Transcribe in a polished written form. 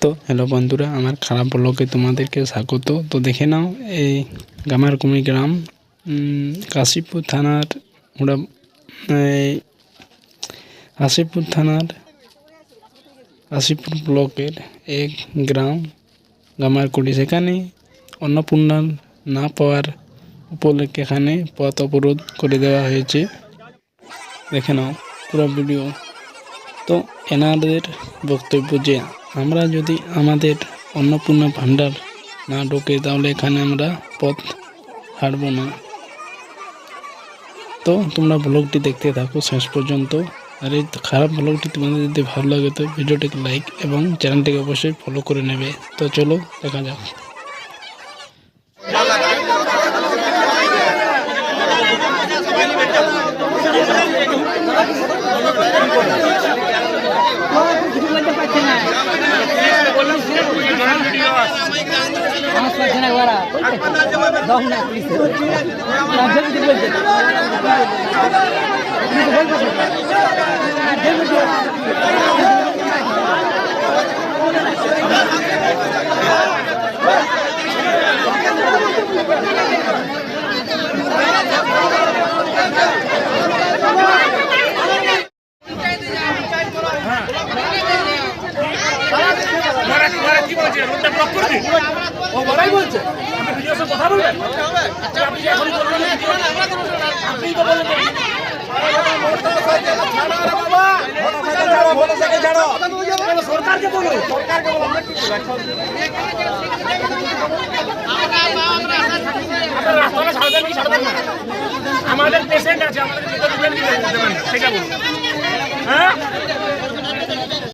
তো হ্যালো বন্ধুরা, আমার খারাপ ব্লগে তোমাদেরকে স্বাগত। তো দেখে নাও, এই গামারকুমি গ্রাম, কাশীপুর থানার এই কাশীপুর থানার কাশীপুর ব্লকের এক গ্রাম গামারকুড়ি। সেখানে অন্নপূর্ণা না পাওয়ার উপলক্ষে এখানে পথ অবরোধ করে দেওয়া হয়েছে। দেখে নাও পুরো ভিডিও। তো এনাদের বক্তব্য যে আমরা যদি আমাদের অন্নপূর্ণা ভাণ্ডার না ঢোকে তাহলে এখানে আমরা পথ হাঁটব না। তো তোমরা ব্লগটি দেখতে থাকো শেষ পর্যন্ত। আর এই খারাপ ব্লগটি তোমাদের যদি ভালো লাগে তো ভিডিওটিকে লাইক এবং চ্যানেলটিকে অবশ্যই ফলো করে নেবে। তো চলো দেখা যাক। আমাদের পেশেন্ট আছে, আমাদের সেটা বলুন। হ্যাঁ